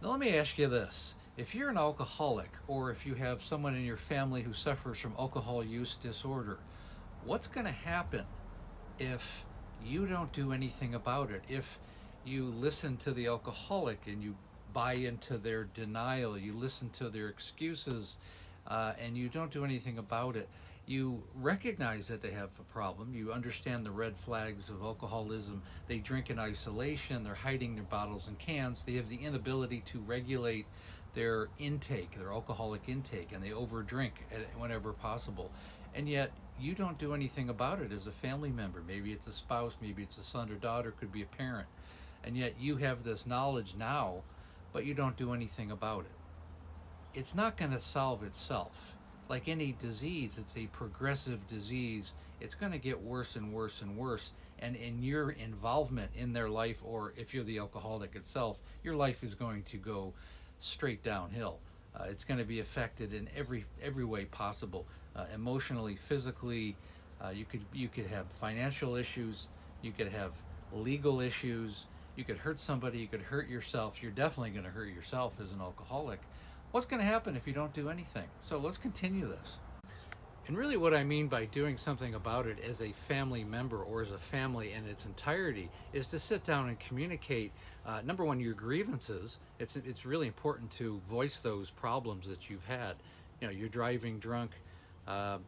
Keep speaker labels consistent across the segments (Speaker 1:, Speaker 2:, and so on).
Speaker 1: Now, let me ask you this. If you're an alcoholic, or if you have someone in your family who suffers from alcohol use disorder, what's going to happen if you don't do anything about it? If you listen to the alcoholic and you buy into their denial, you listen to their excuses, and you don't do anything about it, you recognize that they have a problem. You understand the red flags of alcoholism. They drink in isolation. They're hiding their bottles and cans. They have the inability to regulate their intake, their alcoholic intake, and they overdrink whenever possible. And yet, you don't do anything about it as a family member. Maybe it's a spouse, maybe it's a son or daughter, could be a parent. And yet, you have this knowledge now, but you don't do anything about it. It's not going to solve itself. Like any disease, it's a progressive disease. It's going to get worse and worse and worse. And in your involvement in their life, or if you're the alcoholic itself, your life is going to go straight downhill. It's going to be affected in every way possible, emotionally, physically. You could have financial issues. You could have legal issues. You could hurt somebody. You could hurt yourself. You're definitely going to hurt yourself as an alcoholic. What's going to happen if you don't do anything? So let's continue this. And really, what I mean by doing something about it as a family member or as a family in its entirety is to sit down and communicate. Number one, your grievances. It's really important to voice those problems that you've had. You know, you're driving drunk.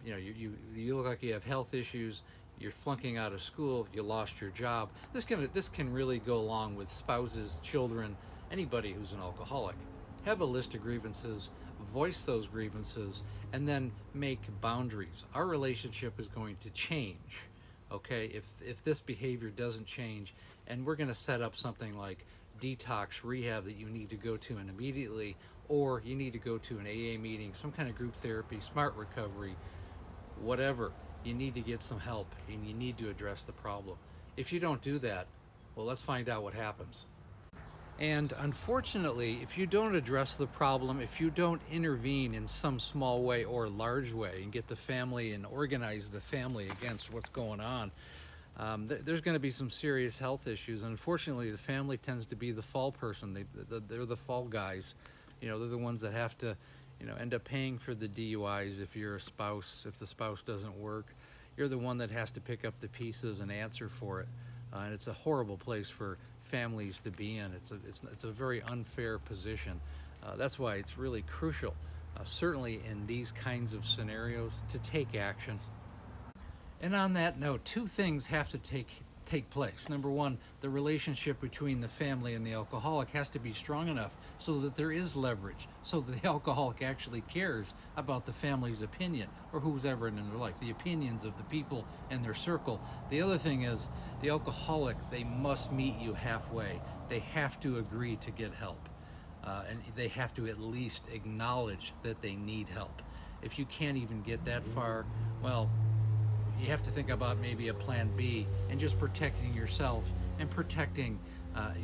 Speaker 1: You look like you have health issues. You're flunking out of school. You lost your job. This can really go along with spouses, children, anybody who's an alcoholic. Have a list of grievances, voice those grievances, and then make boundaries. Our relationship is going to change, okay, if this behavior doesn't change, and we're going to set up something like detox rehab that you need to go to and immediately, or you need to go to an AA meeting, some kind of group therapy, smart recovery, whatever. You need to get some help, and you need to address the problem. If you don't do that, well, let's find out what happens. And unfortunately, if you don't address the problem, if you don't intervene in some small way or large way and get the family and organize the family against what's going on, there's going to be some serious health issues. And unfortunately, the family tends to be the fall person. They're the fall guys. You know, they're the ones that have to, end up paying for the DUIs if you're a spouse. If the spouse doesn't work, you're the one that has to pick up the pieces and answer for it. And it's a horrible place for families to be in. It's a very unfair position. That's why it's really crucial, certainly in these kinds of scenarios, to take action. And on that note, two things have to take place. Number one, the relationship between the family and the alcoholic has to be strong enough so that there is leverage, so that the alcoholic actually cares about the family's opinion, or who's ever in their life, the opinions of the people in their circle. The other thing is, the alcoholic, they must meet you halfway. They have to agree to get help. And they have to at least acknowledge that they need help. If you can't even get that far, well, you have to think about maybe a plan B, and just protecting yourself and protecting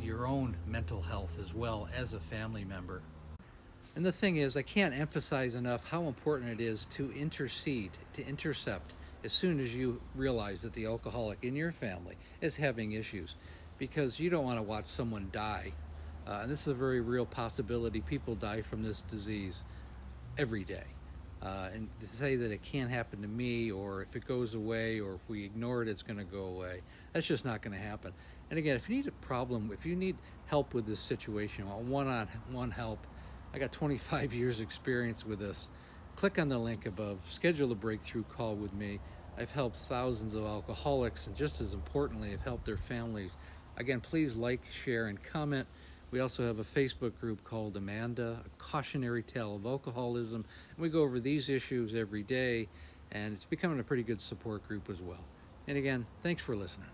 Speaker 1: your own mental health as well as a family member. And the thing is, I can't emphasize enough how important it is to intercede, to intercept as soon as you realize that the alcoholic in your family is having issues, because you don't want to watch someone die. And this is a very real possibility. People die from this disease every day. And to say that it can't happen to me, or if it goes away, or if we ignore it, it's going to go away, that's just not going to happen. And again, if you need help with this situation, one-on-one help, I got 25 years experience with this. Click on the link above, schedule a breakthrough call with me. I've helped thousands of alcoholics, and just as importantly, I've helped their families. Again, please like, share, and comment. We also have a Facebook group called Amanda, a cautionary tale of alcoholism. And we go over these issues every day, and it's becoming a pretty good support group as well. And again, thanks for listening.